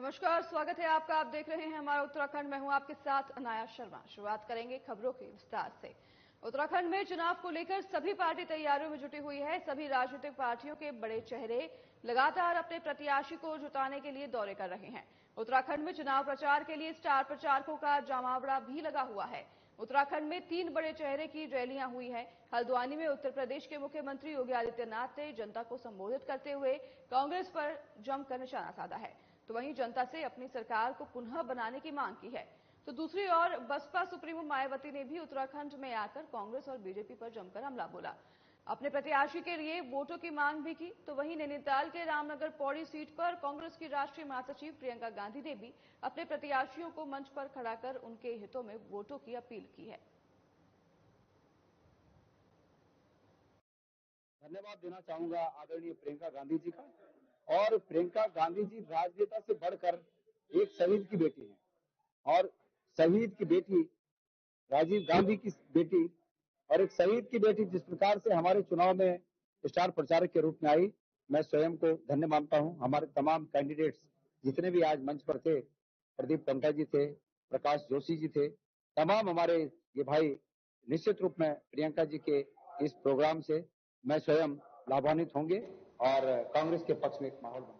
नमस्कार, स्वागत है आपका। आप देख रहे हैं हमारा उत्तराखंड। मैं हूं आपके साथ अनाया शर्मा। शुरुआत करेंगे खबरों के विस्तार से। उत्तराखंड में चुनाव को लेकर सभी पार्टी तैयारियों में जुटी हुई है। सभी राजनीतिक पार्टियों के बड़े चेहरे लगातार अपने प्रत्याशी को जुटाने के लिए दौरे कर रहे हैं। उत्तराखंड में चुनाव प्रचार के लिए स्टार प्रचारकों का जमावड़ा भी लगा हुआ है। उत्तराखंड में 3 बड़े चेहरे की रैलियां हुई हैं। हल्द्वानी में उत्तर प्रदेश के मुख्यमंत्री योगी आदित्यनाथ ने जनता को संबोधित करते हुए कांग्रेस पर जमकर निशाना साधा है, तो वहीं जनता से अपनी सरकार को पुनः बनाने की मांग की है। तो दूसरी ओर बसपा सुप्रीमो मायावती ने भी उत्तराखंड में आकर कांग्रेस और बीजेपी पर जमकर हमला बोला, अपने प्रत्याशी के लिए वोटों की मांग भी की। तो वहीं नैनीताल के रामनगर पौड़ी सीट पर कांग्रेस की राष्ट्रीय महासचिव प्रियंका गांधी ने भी अपने प्रत्याशियों को मंच पर खड़ा कर उनके हितों में वोटों की अपील की है। धन्यवाद देना चाहूंगा आदरणीय प्रियंका गांधी जी का। और प्रियंका गांधी जी राजनेता से बढ़कर एक शहीद की बेटी हैं और शहीद की बेटी राजीव गांधी की बेटी और एक शहीद की बेटी जिस प्रकार से हमारे चुनाव में स्टार प्रचारक के रूप में आई, मैं स्वयं को धन्य मानता हूं। हमारे तमाम कैंडिडेट्स जितने भी आज मंच पर थे, प्रदीप टंटा जी थे, प्रकाश जोशी जी थे, तमाम हमारे ये भाई निश्चित रूप में प्रियंका जी के इस प्रोग्राम से मैं स्वयं लाभान्वित होंगे और कांग्रेस के पक्ष में एक माहौल बना।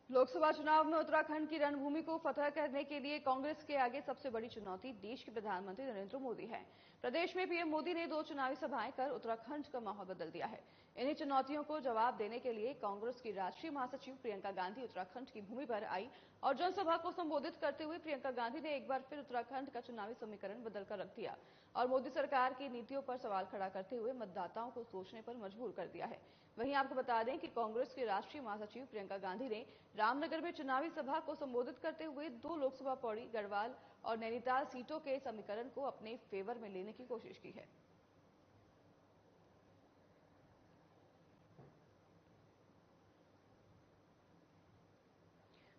लोकसभा चुनाव में उत्तराखंड की रणभूमि को फतह करने के लिए कांग्रेस के आगे सबसे बड़ी चुनौती देश के प्रधानमंत्री नरेंद्र मोदी है। प्रदेश में पीएम मोदी ने 2 चुनावी सभाएं कर उत्तराखंड का माहौल बदल दिया है। इन्हीं चुनौतियों को जवाब देने के लिए कांग्रेस की राष्ट्रीय महासचिव प्रियंका गांधी उत्तराखंड की भूमि पर आई और जनसभा को संबोधित करते हुए प्रियंका गांधी ने एक बार फिर उत्तराखंड का चुनावी समीकरण बदलकर रख दिया और मोदी सरकार की नीतियों पर सवाल खड़ा करते हुए मतदाताओं को सोचने पर मजबूर कर दिया है। वहीं आपको बता दें कि कांग्रेस की राष्ट्रीय महासचिव प्रियंका गांधी ने रामनगर में चुनावी सभा को संबोधित करते हुए 2 लोकसभा पौड़ी, गढ़वाल और नैनीताल सीटों के समीकरण को अपने फेवर में लेने की कोशिश की है।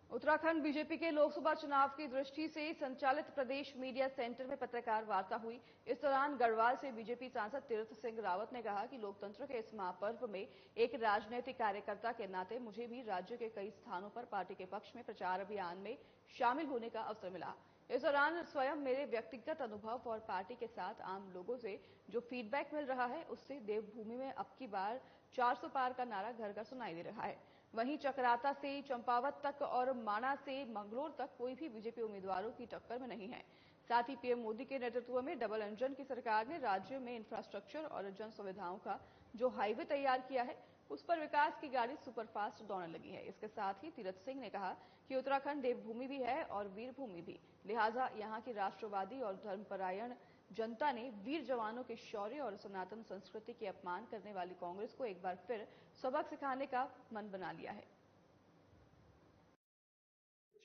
उत्तराखंड बीजेपी के लोकसभा चुनाव की दृष्टि से संचालित प्रदेश मीडिया सेंटर में पत्रकार वार्ता हुई। इस दौरान गढ़वाल से बीजेपी सांसद तीरथ सिंह रावत ने कहा कि लोकतंत्र के इस महापर्व में एक राजनीतिक कार्यकर्ता के नाते मुझे भी राज्य के कई स्थानों पर पार्टी के पक्ष में प्रचार अभियान में शामिल होने का अवसर मिला। इस दौरान स्वयं मेरे व्यक्तिगत अनुभव और पार्टी के साथ आम लोगों से जो फीडबैक मिल रहा है, उससे देवभूमि में अब की बार 400 पार का नारा घर घर सुनाई दे रहा है। वहीं चकराता से चंपावत तक और माणा से मंगलोर तक कोई भी बीजेपी उम्मीदवारों की टक्कर में नहीं है। साथ ही पीएम मोदी के नेतृत्व में डबल इंजन की सरकार ने राज्य में इंफ्रास्ट्रक्चर और जन सुविधाओं का जो हाईवे तैयार किया है, उस पर विकास की गाड़ी सुपरफास्ट दौड़ने लगी है। इसके साथ ही तीरथ सिंह ने कहा कि उत्तराखंड देवभूमि भी है और वीरभूमि भी, लिहाजा यहाँ की राष्ट्रवादी और धर्मपरायण जनता ने वीर जवानों के शौर्य और सनातन संस्कृति के अपमान करने वाली कांग्रेस को एक बार फिर सबक सिखाने का मन बना लिया है।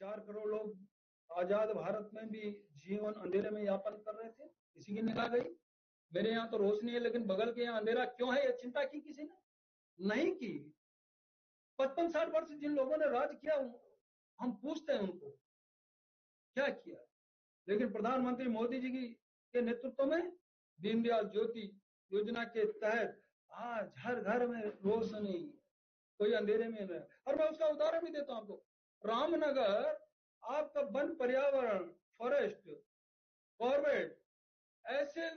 4 करोड़ लोग आजाद भारत में भी जीवन अंधेरे में यापन कर रहे थे, किसी की निगाह गई। मेरे यहाँ तो रोशनी है, लेकिन बगल के यहाँ अंधेरा क्यों है, ये चिंता की किसी ने नहीं की। 55-60 वर्ष जिन लोगों ने राज किया, हम पूछते हैं उनको क्या किया। लेकिन प्रधानमंत्री मोदी जी के नेतृत्व में दीनदयाल ज्योति योजना के तहत आज हर घर में रोशनी, कोई अंधेरे में नहीं। और मैं उसका उदाहरण भी देता हूं आपको। रामनगर आपका वन पर्यावरण, फॉरेस्ट, गवर्नमेंट, ऐसे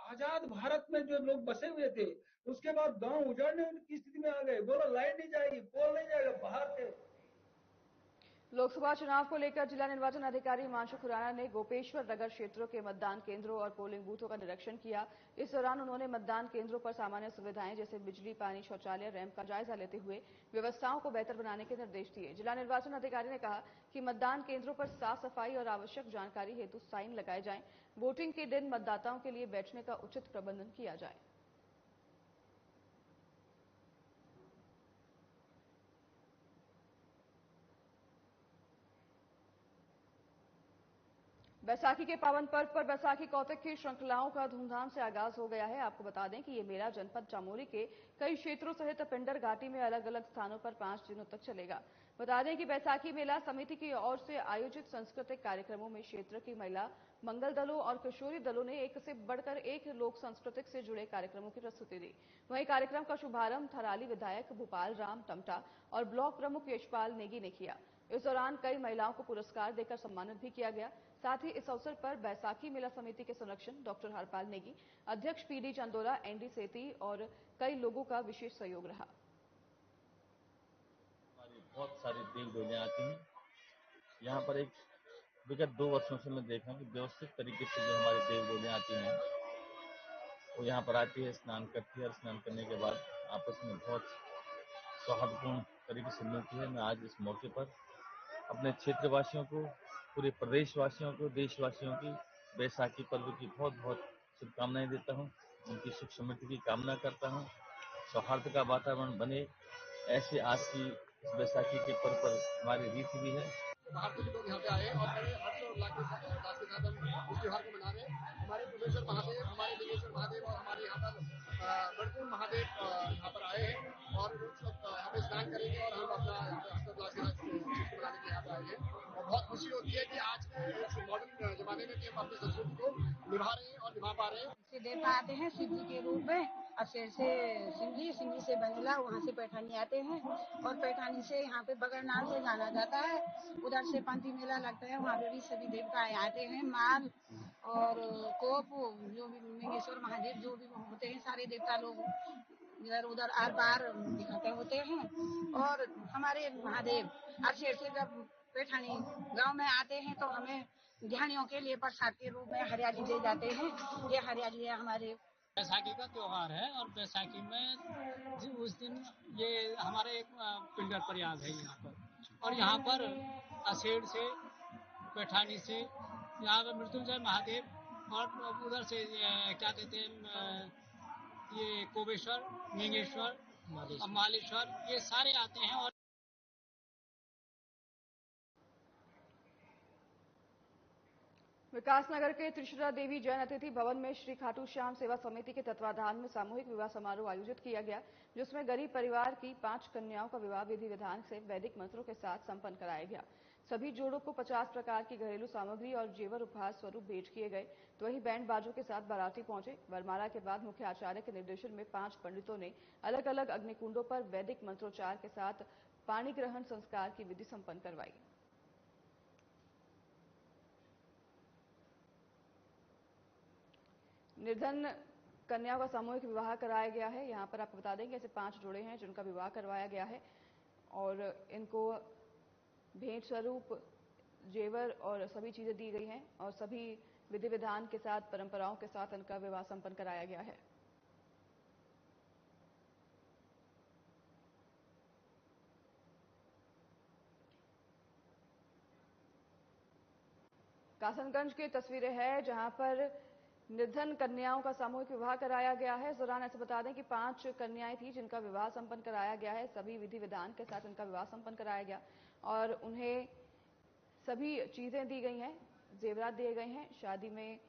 आजाद भारत में जो लोग बसे हुए थे, उसके बाद गांव उजाड़ने की स्थिति में आ गए। बोला लाइट नहीं जाएगी, पोल नहीं जाएगा, बाहर थे। लोकसभा चुनाव को लेकर जिला निर्वाचन अधिकारी हिमांशु खुराना ने गोपेश्वर नगर क्षेत्रों के मतदान केंद्रों और पोलिंग बूथों का निरीक्षण किया। इस दौरान उन्होंने मतदान केंद्रों पर सामान्य सुविधाएं जैसे बिजली, पानी, शौचालय, रैंप का जायजा लेते हुए व्यवस्थाओं को बेहतर बनाने के निर्देश दिए। जिला निर्वाचन अधिकारी ने कहा कि मतदान केंद्रों पर साफ सफाई और आवश्यक जानकारी हेतु साइन लगाए जाएं। वोटिंग के दिन मतदाताओं के लिए बैठने का उचित प्रबंधन किया जाए। बैसाखी के पावन पर्व पर बैसाखी कौतिक की श्रृंखलाओं का धूमधाम से आगाज हो गया है। आपको बता दें कि ये मेला जनपद चमोली के कई क्षेत्रों सहित पिंडर घाटी में अलग अलग स्थानों पर 5 दिनों तक चलेगा। बता दें कि बैसाखी मेला समिति की ओर से आयोजित सांस्कृतिक कार्यक्रमों में क्षेत्र की महिला मंगल दलों और किशोरी दलों ने एक से बढ़कर एक लोक सांस्कृतिक से जुड़े कार्यक्रमों की प्रस्तुति दी। वहीं कार्यक्रम का शुभारंभ थराली विधायक भूपाल राम टमटा और ब्लॉक प्रमुख यशपाल नेगी ने किया। इस दौरान कई महिलाओं को पुरस्कार देकर सम्मानित भी किया गया। साथ ही इस अवसर पर बैसाखी मेला समिति के संरक्षक डॉक्टर हरपाल नेगी, अध्यक्ष पीडी चंदोला, एनडी सेती और कई लोगों का विशेष सहयोग रहा। बहुत सारी देव डोलियां आती हैं। यहाँ पर एक विगत 2 वर्षों से मैं देखा कि व्यवस्थित तरीके से जो हमारी देव डोलियां आती हैं वो यहाँ पर आती है, स्नान करती है और स्नान करने के बाद आपस में बहुत सौहार्दपूर्ण तरीके से मिलती है। मैं आज इस मौके पर अपने क्षेत्रवासियों को, पूरे प्रदेशवासियों को, देशवासियों की बैसाखी पर्व की बहुत बहुत शुभकामनाएं देता हूँ। उनकी सुख समृद्धि की कामना करता हूँ। सौहार्द का वातावरण बने, ऐसे आज की इस बैसाखी के पर्व पर हमारी रीति भी है। बाहर से भी लोग यहाँ पे आए और बड़े हर्षोल्लास के साथ हम इस त्योहार को मना रहे हैं। हमारे कुबेश्वर महादेव, हमारे लिंगेश्वर महादेव और हमारे यहाँ पर गणपुर महादेव यहाँ पर आए हैं और वो सब यहाँ पे स्नान करेंगे और हम अपना यहाँ पे हर्षोल्लास के साथ छुट्टी मनाने के यहाँ पे आए हैं। और बहुत खुशी होती है कि आज के इस मॉडर्न जमाने में हम अपनी संस्कृति को निभा रहे हैं और निभा पा रहे हैं। देवता आते हैं शिव जी के रूप में, और शेर से सिंधी से बंगला, वहाँ से पैठानी आते हैं और पैठानी से यहाँ पे बगरनाल से जाना जाता है। उधर से पंथी मेला लगता है, वहाँ पे भी सभी देवताएं आते हैं। माल और कोप, जो भी लिंगेश्वर महादेव जो भी होते हैं, सारे देवता लोग इधर उधर आर पार इकट्ठे होते हैं। और हमारे महादेव शेर से जब पैठानी गांव में आते हैं तो हमें ध्यानियों के लिए प्रसाद के रूप में हरियाली दे जाते हैं। ये हरियाली है हमारे बैसाखी का त्योहार है और बैसाखी में उस दिन ये हमारे एक पिंडर प्रयाग है यहाँ पर, और यहाँ पर असेड़ से, पैठानी से, यहाँ पर मृत्युंजय महादेव और उधर से क्या कहते हैं ये कोबेश्वर, लिंगेश्वर, मालेश्वर, ये सारे आते हैं। और विकासनगर के त्रिशुरा देवी जैन अतिथि भवन में श्री खाटू श्याम सेवा समिति के तत्वाधान में सामूहिक विवाह समारोह आयोजित किया गया, जिसमें गरीब परिवार की 5 कन्याओं का विवाह विधि विधान से वैदिक मंत्रों के साथ संपन्न कराया गया। सभी जोड़ों को 50 प्रकार की घरेलू सामग्री और जेवर उपहार स्वरूप भेंट किए गए। तो वहीं बैंड बाजों के साथ बाराती पहुंचे। वरमाला के बाद मुख्य आचार्य के निर्देशन में 5 पंडितों ने अलग अलग अग्निकुंडों पर वैदिक मंत्रोच्चार के साथ पाणी ग्रहण संस्कार की विधि संपन्न करवाई। निर्धन कन्याओं का सामूहिक विवाह कराया गया है। यहाँ पर आपको बता देंगे ऐसे 5 जोड़े हैं जिनका विवाह करवाया गया है और इनको भेंट स्वरूप जेवर और सभी चीजें दी गई हैं और सभी विधि विधान के साथ, परंपराओं के साथ इनका विवाह संपन्न कराया गया है। कासनगंज की तस्वीरें हैं जहां पर निर्धन कन्याओं का सामूहिक विवाह कराया गया है। इस दौरान ऐसे बता दें कि 5 कन्याएं थी जिनका विवाह संपन्न कराया गया है। सभी विधि विधान के साथ इनका विवाह संपन्न कराया गया और उन्हें सभी चीजें दी गई हैं, जेवरात दिए गए हैं। शादी में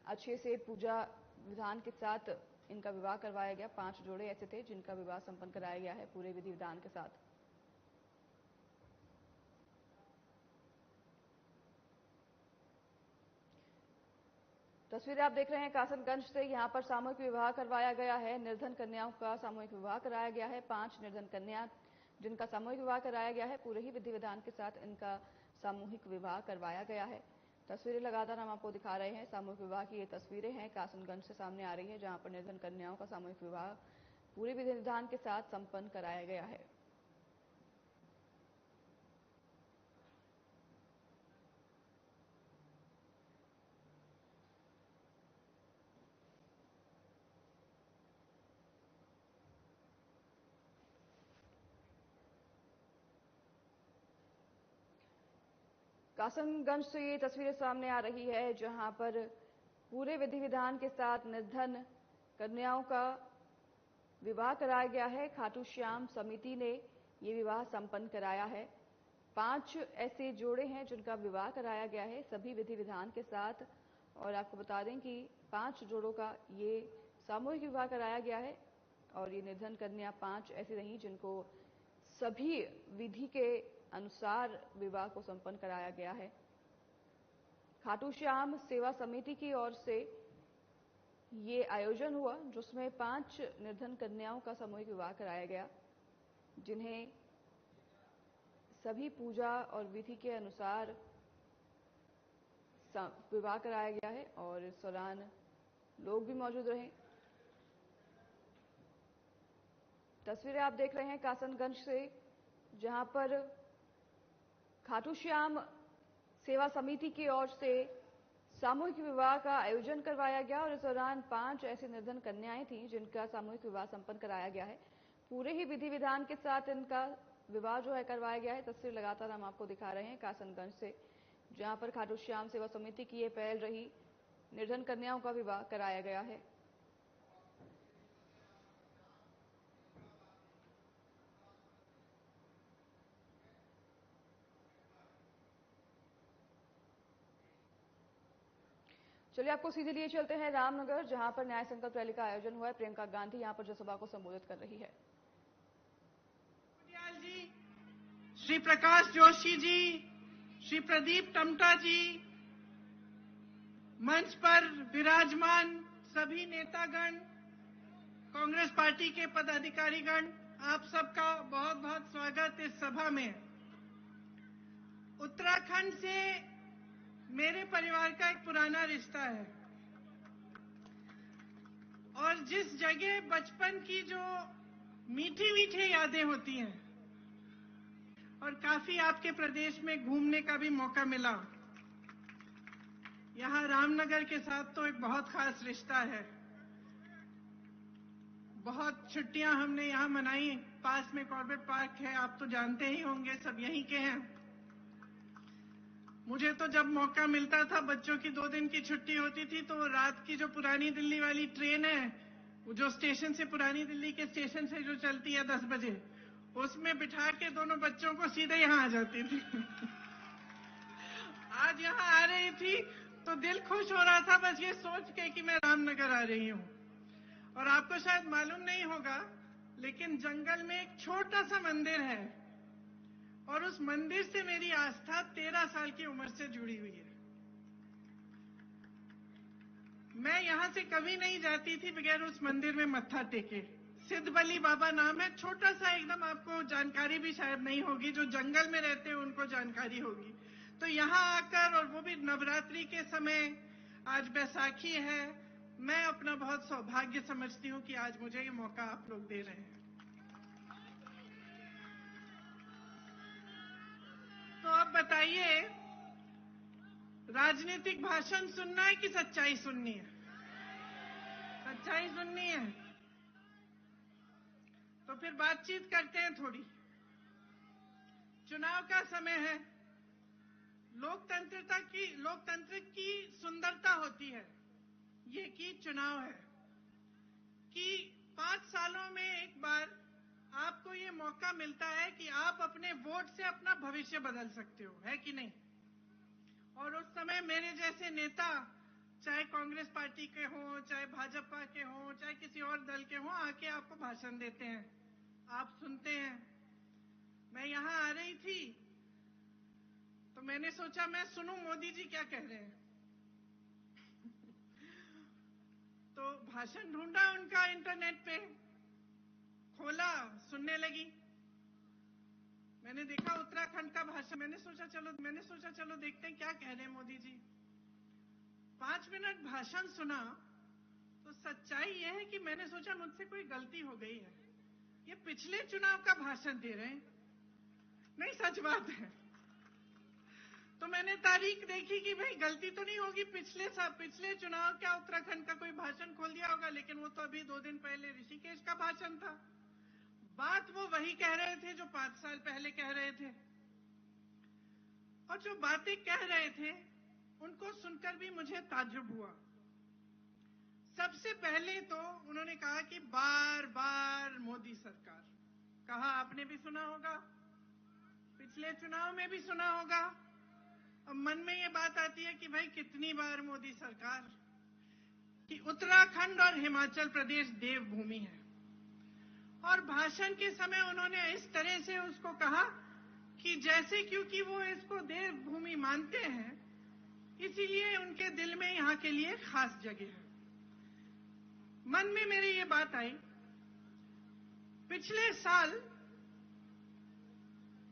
अच्छे से पूजा विधान के साथ इनका विवाह करवाया गया। 5 जोड़े ऐसे थे जिनका विवाह संपन्न कराया गया है पूरे विधि विधान के साथ। तस्वीरें आप देख रहे हैं कासनगंज से। यहाँ पर सामूहिक विवाह करवाया गया है। निर्धन कन्याओं का सामूहिक विवाह कराया गया है। 5 निर्धन कन्या जिनका सामूहिक विवाह कराया गया है, पूरे ही विधि विधान के साथ इनका सामूहिक विवाह करवाया गया है। तस्वीरें लगातार हम आपको दिखा रहे हैं। सामूहिक विवाह की ये तस्वीरें हैं कासनगंज से सामने आ रही है, जहां पर निर्धन कन्याओं का सामूहिक विवाह पूरे विधि विधान के साथ संपन्न कराया गया है। कासनगंज से ये तस्वीरें सामने आ रही है, जहां पर पूरे विधि विधान के साथ निर्धन कन्याओं का विवाह कराया गया है। खाटू श्याम समिति ने ये विवाह संपन्न कराया है। 5 ऐसे जोड़े हैं जिनका विवाह कराया गया है सभी विधि विधान के साथ। और आपको बता दें कि 5 जोड़ों का ये सामूहिक विवाह कराया गया है और ये निर्धन कन्या 5 ऐसी रही जिनको सभी विधि के अनुसार विवाह को संपन्न कराया गया है। खाटू श्याम सेवा समिति की ओर से ये आयोजन हुआ जिसमें 5 निर्धन कन्याओं का सामूहिक विवाह कराया गया, जिन्हें सभी पूजा और विधि के अनुसार विवाह कराया गया है और इस दौरान लोग भी मौजूद रहे। तस्वीरें आप देख रहे हैं कासनगंज से, जहां पर खाटू श्याम सेवा समिति की ओर से सामूहिक विवाह का आयोजन करवाया गया और इस दौरान 5 ऐसी निर्धन कन्याएं थीं जिनका सामूहिक विवाह संपन्न कराया गया है। पूरे ही विधि विधान के साथ इनका विवाह जो है करवाया गया है। तस्वीर लगातार हम आपको दिखा रहे हैं कासनगंज से, जहां पर खाटू श्याम सेवा समिति की ये पहल रही, निर्धन कन्याओं का विवाह कराया गया है। चलिए आपको सीधे लिए चलते हैं रामनगर, जहां पर न्याय संकल्प रैली का आयोजन हुआ है। प्रियंका गांधी यहां पर जनसभा को संबोधित कर रही है। जी, श्री प्रकाश जोशी जी, श्री प्रदीप टमटा जी, मंच पर विराजमान सभी नेतागण, कांग्रेस पार्टी के पदाधिकारीगण, आप सबका बहुत बहुत स्वागत इस सभा में। उत्तराखंड से मेरे परिवार का एक पुराना रिश्ता है और जिस जगह बचपन की जो मीठी मीठी यादें होती हैं और काफी आपके प्रदेश में घूमने का भी मौका मिला, यहाँ रामनगर के साथ तो एक बहुत खास रिश्ता है। बहुत छुट्टियां हमने यहाँ मनाई। पास में कॉर्बेट पार्क है, आप तो जानते ही होंगे, सब यहीं के हैं। मुझे तो जब मौका मिलता था, बच्चों की 2 दिन की छुट्टी होती थी, तो रात की जो पुरानी दिल्ली वाली ट्रेन है, वो जो स्टेशन से, पुरानी दिल्ली के स्टेशन से जो चलती है 10 बजे, उसमें बिठा के दोनों बच्चों को सीधे यहाँ आ जाती थी। आज यहाँ आ रही थी तो दिल खुश हो रहा था बस ये सोच के कि मैं रामनगर आ रही हूँ। और आपको शायद मालूम नहीं होगा, लेकिन जंगल में एक छोटा सा मंदिर है और उस मंदिर से मेरी आस्था 13 साल की उम्र से जुड़ी हुई है। मैं यहां से कभी नहीं जाती थी बगैर उस मंदिर में मत्था टेके। सिद्धबली बाबा नाम है, छोटा सा एकदम, आपको जानकारी भी शायद नहीं होगी, जो जंगल में रहते हैं उनको जानकारी होगी। तो यहाँ आकर, और वो भी नवरात्रि के समय, आज बैसाखी है, मैं अपना बहुत सौभाग्य समझती हूँ कि आज मुझे ये मौका आप लोग दे रहे हैं। तो अब बताइए, राजनीतिक भाषण सुनना है कि सच्चाई सुननी है? सच्चाई सुननी है तो फिर बातचीत करते हैं थोड़ी। चुनाव का समय है। लोकतंत्र की सुंदरता होती है ये कि चुनाव है, कि 5 सालों में एक बार आपको ये मौका मिलता है कि आप अपने वोट से अपना भविष्य बदल सकते हो, है कि नहीं? और उस समय मेरे जैसे नेता, चाहे कांग्रेस पार्टी के हों, चाहे भाजपा के हों, चाहे किसी और दल के हों, आके आपको भाषण देते हैं, आप सुनते हैं। मैं यहाँ आ रही थी तो मैंने सोचा मैं सुनूं मोदी जी क्या कह रहे हैं। तो भाषण ढूंढा उनका, इंटरनेट पे खोला, सुनने लगी। मैंने देखा उत्तराखंड का भाषण। मैंने सोचा चलो देखते हैं क्या कह रहे हैं मोदी जी। 5 मिनट भाषण सुना तो सच्चाई यह है कि मैंने सोचा मुझसे कोई गलती हो गई है, ये पिछले चुनाव का भाषण दे रहे हैं। नहीं, सच बात है। तो मैंने तारीख देखी कि भाई गलती तो नहीं होगी, पिछले चुनाव का उत्तराखंड का कोई भाषण खोल दिया होगा, लेकिन वो तो अभी 2 दिन पहले ऋषिकेश का भाषण था। बात वो वही कह रहे थे जो 5 साल पहले कह रहे थे, और जो बातें कह रहे थे उनको सुनकर भी मुझे ताज्जुब हुआ। सबसे पहले तो उन्होंने कहा कि बार बार मोदी सरकार। कहा आपने भी सुना होगा, पिछले चुनाव में भी सुना होगा। अब मन में ये बात आती है कि भाई कितनी बार मोदी सरकार, कि उत्तराखंड और हिमाचल प्रदेश देवभूमि है। और भाषण के समय उन्होंने इस तरह से उसको कहा कि जैसे, क्योंकि वो इसको देवभूमि मानते हैं, इसीलिए उनके दिल में यहाँ के लिए खास जगह है। मन में मेरे ये बात आई, पिछले साल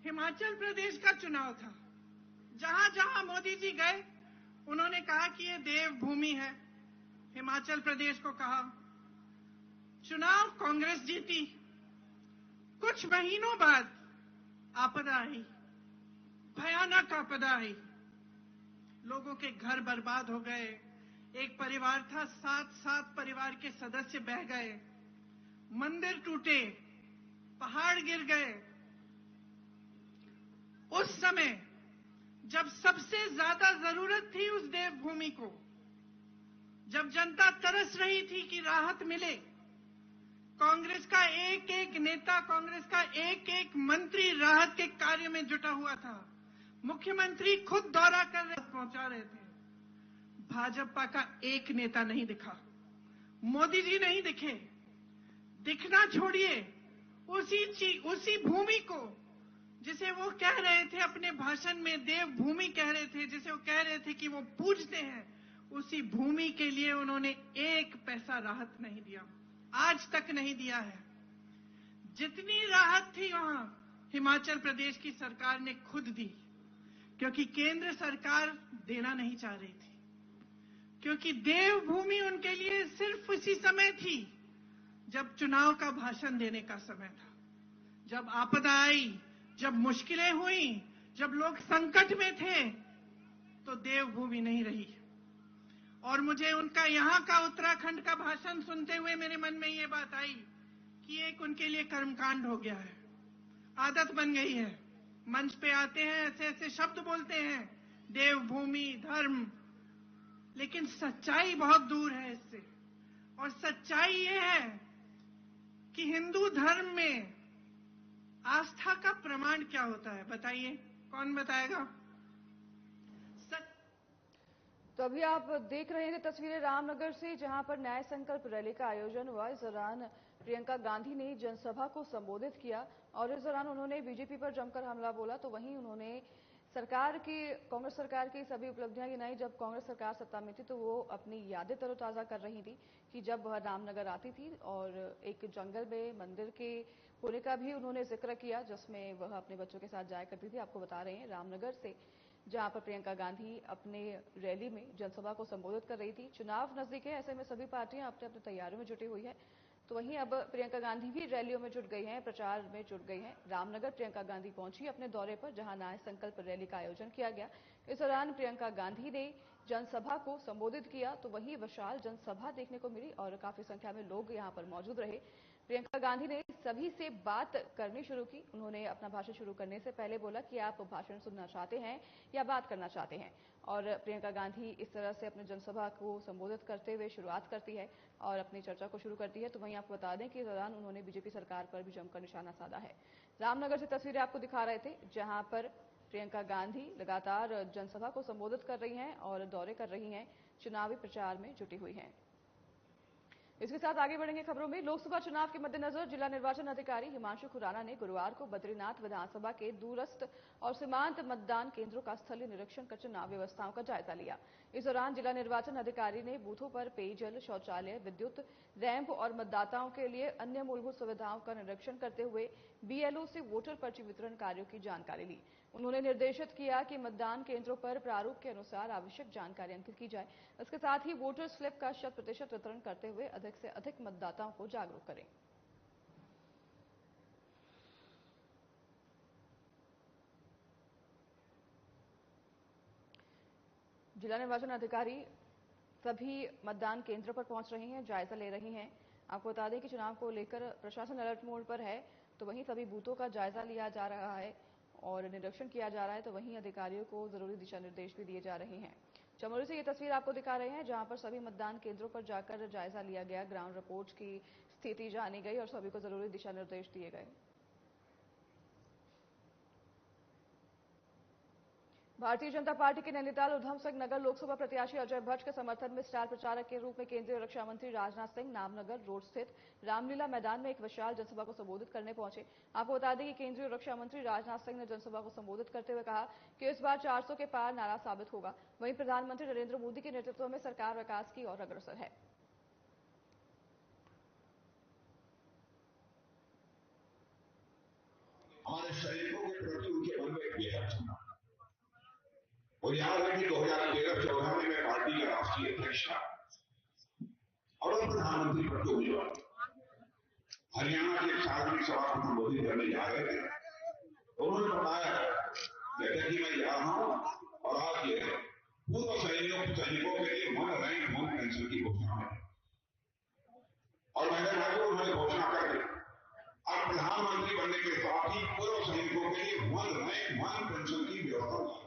हिमाचल प्रदेश का चुनाव था। जहां जहां मोदी जी गए उन्होंने कहा कि ये देवभूमि है। हिमाचल प्रदेश को कहा। चुनाव कांग्रेस जीती। कुछ महीनों बाद आपदा आई, भयानक आपदा आई। लोगों के घर बर्बाद हो गए। एक परिवार था, 7 परिवार के सदस्य बह गए, मंदिर टूटे, पहाड़ गिर गए। उस समय जब सबसे ज्यादा जरूरत थी उस देवभूमि को, जब जनता तरस रही थी कि राहत मिले, कांग्रेस का एक एक नेता, कांग्रेस का एक एक मंत्री राहत के कार्य में जुटा हुआ था। मुख्यमंत्री खुद दौरा कर रहे, पहुंचा रहे थे। भाजपा का एक नेता नहीं दिखा, मोदी जी नहीं दिखे। दिखना छोड़िए, उसी भूमि को जिसे वो कह रहे थे अपने भाषण में देवभूमि कह रहे थे, जिसे वो कह रहे थे कि वो पूजते हैं, उसी भूमि के लिए उन्होंने एक पैसा राहत नहीं दिया, आज तक नहीं दिया है। जितनी राहत थी वहां हिमाचल प्रदेश की सरकार ने खुद दी, क्योंकि केंद्र सरकार देना नहीं चाह रही थी, क्योंकि देवभूमि उनके लिए सिर्फ उसी समय थी जब चुनाव का भाषण देने का समय था। जब आपदा आई, जब मुश्किलें हुई, जब लोग संकट में थे, तो देवभूमि नहीं रही। और मुझे उनका यहाँ का उत्तराखंड का भाषण सुनते हुए मेरे मन में ये बात आई कि एक उनके लिए कर्मकांड हो गया है, आदत बन गई है। मंच पे आते हैं, ऐसे ऐसे शब्द बोलते हैं, देवभूमि, धर्म, लेकिन सच्चाई बहुत दूर है इससे। और सच्चाई ये है कि हिंदू धर्म में आस्था का प्रमाण क्या होता है, बताइए, कौन बताएगा? तो अभी आप देख रहे थे तस्वीरें रामनगर से, जहां पर न्याय संकल्प रैली का आयोजन हुआ। इस दौरान प्रियंका गांधी ने जनसभा को संबोधित किया और इस दौरान उन्होंने बीजेपी पर जमकर हमला बोला। तो वहीं उन्होंने कांग्रेस सरकार की सभी उपलब्धियां गिनाई। जब कांग्रेस सरकार सत्ता में थी तो वो अपनी यादें तरोताजा कर रही थी कि जब वह रामनगर आती थी, और एक जंगल में मंदिर के होने का भी उन्होंने जिक्र किया, जिसमें वह अपने बच्चों के साथ जाया करती थी। आपको बता रहे हैं रामनगर से, जहां पर प्रियंका गांधी अपने रैली में जनसभा को संबोधित कर रही थी। चुनाव नजदीक है, ऐसे में सभी पार्टियां अपने अपने तैयारियों में जुटी हुई है। तो वहीं अब प्रियंका गांधी भी रैलियों में जुट गई हैं, प्रचार में जुट गई हैं। रामनगर प्रियंका गांधी पहुंची अपने दौरे पर, जहां न्याय संकल्प रैली का आयोजन किया गया। इस दौरान प्रियंका गांधी ने जनसभा को संबोधित किया। तो वहीं विशाल जनसभा देखने को मिली और काफी संख्या में लोग यहां पर मौजूद रहे। प्रियंका गांधी ने सभी से बात करनी शुरू की। उन्होंने अपना भाषण शुरू करने से पहले बोला कि आप भाषण सुनना चाहते हैं या बात करना चाहते हैं। और प्रियंका गांधी इस तरह से अपने जनसभा को संबोधित करते हुए शुरुआत करती है और अपनी चर्चा को शुरू करती है। तो वहीं आपको बता दें कि इस दौरान उन्होंने बीजेपी सरकार पर भी जमकर निशाना साधा है। रामनगर से तस्वीरें आपको दिखा रहे थे, जहां पर प्रियंका गांधी लगातार जनसभा को संबोधित कर रही हैं और दौरे कर रही हैं, चुनावी प्रचार में जुटी हुई हैं। इसके साथ आगे बढ़ेंगे खबरों में। लोकसभा चुनाव के मद्देनजर जिला निर्वाचन अधिकारी हिमांशु खुराना ने गुरुवार को बद्रीनाथ विधानसभा के दूरस्थ और सीमांत मतदान केंद्रों का स्थलीय निरीक्षण कर चुनाव व्यवस्थाओं का जायजा लिया। इस दौरान जिला निर्वाचन अधिकारी ने बूथों पर पेयजल, शौचालय, विद्युत, रैंप और मतदाताओं के लिए अन्य मूलभूत सुविधाओं का निरीक्षण करते हुए बीएलओ से वोटर पर्ची वितरण कार्यों की जानकारी ली। उन्होंने निर्देशित किया कि मतदान केंद्रों पर प्रारूप के अनुसार आवश्यक जानकारी अंकित की जाए। इसके साथ ही वोटर स्लिप का 100% वितरण करते हुए अधिक से अधिक मतदाताओं को जागरूक करें। जिला निर्वाचन अधिकारी सभी मतदान केंद्रों पर पहुंच रही हैं, जायजा ले रही हैं। आपको बता दें कि चुनाव को लेकर प्रशासन अलर्ट मोड पर है। तो वहीं सभी बूथों का जायजा लिया जा रहा है और निरीक्षण किया जा रहा है। तो वहीं अधिकारियों को जरूरी दिशा निर्देश भी दिए जा रहे हैं। चमोली से ये तस्वीर आपको दिखा रहे हैं, जहां पर सभी मतदान केंद्रों पर जाकर जायजा लिया गया, ग्राउंड रिपोर्ट की स्थिति जानी गई और सभी को जरूरी दिशा निर्देश दिए गए। भारतीय जनता पार्टी के नैनीताल उधम सिंह नगर लोकसभा प्रत्याशी अजय भट्ट के समर्थन में स्टार प्रचारक के रूप में केंद्रीय रक्षा मंत्री राजनाथ सिंह नामनगर रोड स्थित रामलीला मैदान में एक विशाल जनसभा को संबोधित करने पहुंचे। आपको बता दें कि केंद्रीय रक्षा मंत्री राजनाथ सिंह ने जनसभा को संबोधित करते हुए कहा कि इस बार 400 के पार नारा साबित होगा। वहीं प्रधानमंत्री नरेंद्र मोदी के नेतृत्व में सरकार विकास की ओर अग्रसर है। हमारे सैनिकों के प्रति उनके मन में बेहद चुना। और याद है कि 2013-14 में मैं पार्टी का राष्ट्रीय अध्यक्ष था और प्रधानमंत्री पद के उम्मीदवार हरियाणा की एक सार्वजनिक सभा को संबोधित करने जा रहे थे। उन्होंने बताया कि मैं जा रहा हूं और आज ये पूर्व सैनिकों के लिए 1 रैंक 1 पेंशन की घोषणा है। और मैंने कहा कि उन्होंने घोषणा कर दी। अब प्रधानमंत्री बनने के साथ ही पूर्व सैनिकों के लिए 1 रैंक 1 पेंशन की व्यवस्था।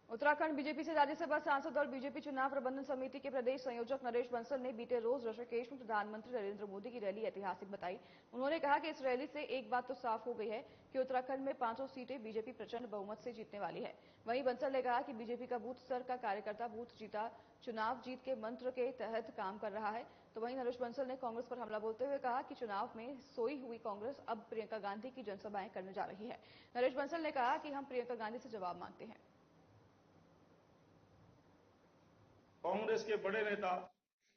उत्तराखंड बीजेपी से राज्यसभा सांसद और बीजेपी चुनाव प्रबंधन समिति के प्रदेश संयोजक नरेश बंसल ने बीते रोज ऋषिकेश में प्रधानमंत्री नरेंद्र मोदी की रैली ऐतिहासिक बताई। उन्होंने कहा कि इस रैली से एक बात तो साफ हो गई है कि उत्तराखंड में 500 सीटें बीजेपी प्रचंड बहुमत से जीतने वाली है। वहीं बंसल ने कहा कि बीजेपी का बूथ स्तर का कार्यकर्ता बूथ जीता चुनाव जीत के मंत्र के तहत काम कर रहा है। तो वहीं नरेश बंसल ने कांग्रेस पर हमला बोलते हुए कहा कि चुनाव में सोई हुई कांग्रेस अब प्रियंका गांधी की जनसभाएं करने जा रही है। नरेश बंसल ने कहा कि हम प्रियंका गांधी से जवाब मांगते हैं। कांग्रेस के बड़े नेता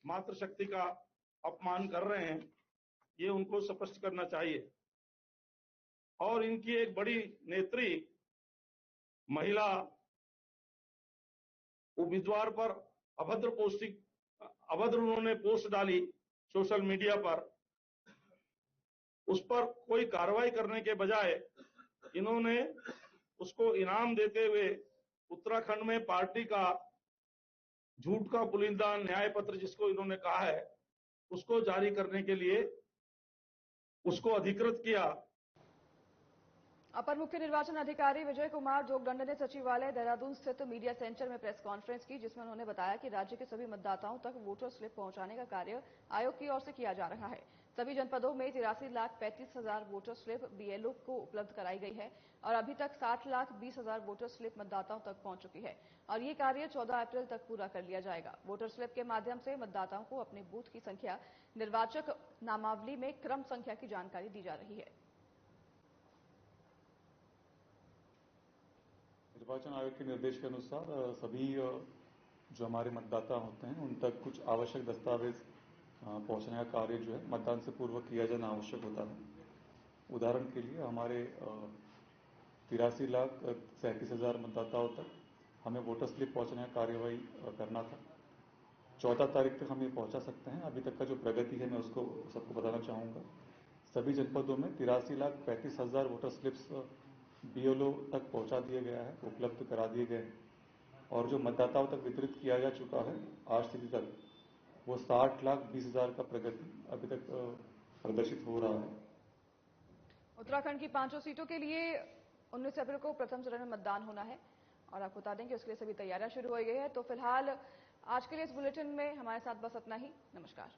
मातृशक्ति का अपमान कर रहे हैं, ये उनको स्पष्ट करना चाहिए। और इनकी एक बड़ी नेत्री महिला उम्मीदवार पर अभद्र उन्होंने पोस्ट डाली सोशल मीडिया पर। उस पर कोई कार्रवाई करने के बजाय इन्होंने उसको इनाम देते हुए उत्तराखंड में पार्टी का झूठ का पुलिंदा न्याय पत्र जिसको इन्होंने कहा है उसको जारी करने के लिए उसको अधिकृत किया। अपर मुख्य निर्वाचन अधिकारी विजय कुमार जोगदंड ने सचिवालय देहरादून स्थित मीडिया सेंटर में प्रेस कॉन्फ्रेंस की, जिसमें उन्होंने बताया कि राज्य के सभी मतदाताओं तक वोटर स्लिप पहुंचाने का कार्य आयोग की ओर से किया जा रहा है। सभी जनपदों में 83,35,000 वोटर स्लिप बीएलओ को उपलब्ध कराई गई है और अभी तक 60,20,000 वोटर स्लिप मतदाताओं तक पहुंच चुकी है और ये कार्य 14 अप्रैल तक पूरा कर लिया जाएगा। वोटर स्लिप के माध्यम से मतदाताओं को अपने बूथ की संख्या, निर्वाचक नामावली में क्रम संख्या की जानकारी दी जा रही है। निर्वाचन आयोग के निर्देश के अनुसार सभी जो हमारे मतदाता होते हैं उन तक कुछ आवश्यक दस्तावेज पहुंचने का कार्य जो है मतदान से पूर्व किया जाना आवश्यक होता है। उदाहरण के लिए हमारे 83,37,000 मतदाताओं तक हमें वोटर स्लिप पहुंचने का कार्यवाही करना था। 14 तारीख तक हम ये पहुंचा सकते हैं। अभी तक का जो प्रगति है मैं उसको सबको बताना चाहूँगा। सभी जनपदों में 83,35,000 वोटर स्लिप्स बीएलओ तक पहुंचा दिया गया है, उपलब्ध करा दिए गए हैं और जो मतदाताओं तक वितरित किया जा चुका है आज स्थिति तक वो 60,20,000 का प्रगति अभी तक प्रदर्शित हो रहा है। उत्तराखंड की 500 सीटों के लिए 19 अप्रैल को प्रथम चरण में मतदान होना है और आपको बता दें कि उसके लिए सभी तैयारियां शुरू हो गई है। तो फिलहाल आज के लिए इस बुलेटिन में हमारे साथ बस इतना ही। नमस्कार।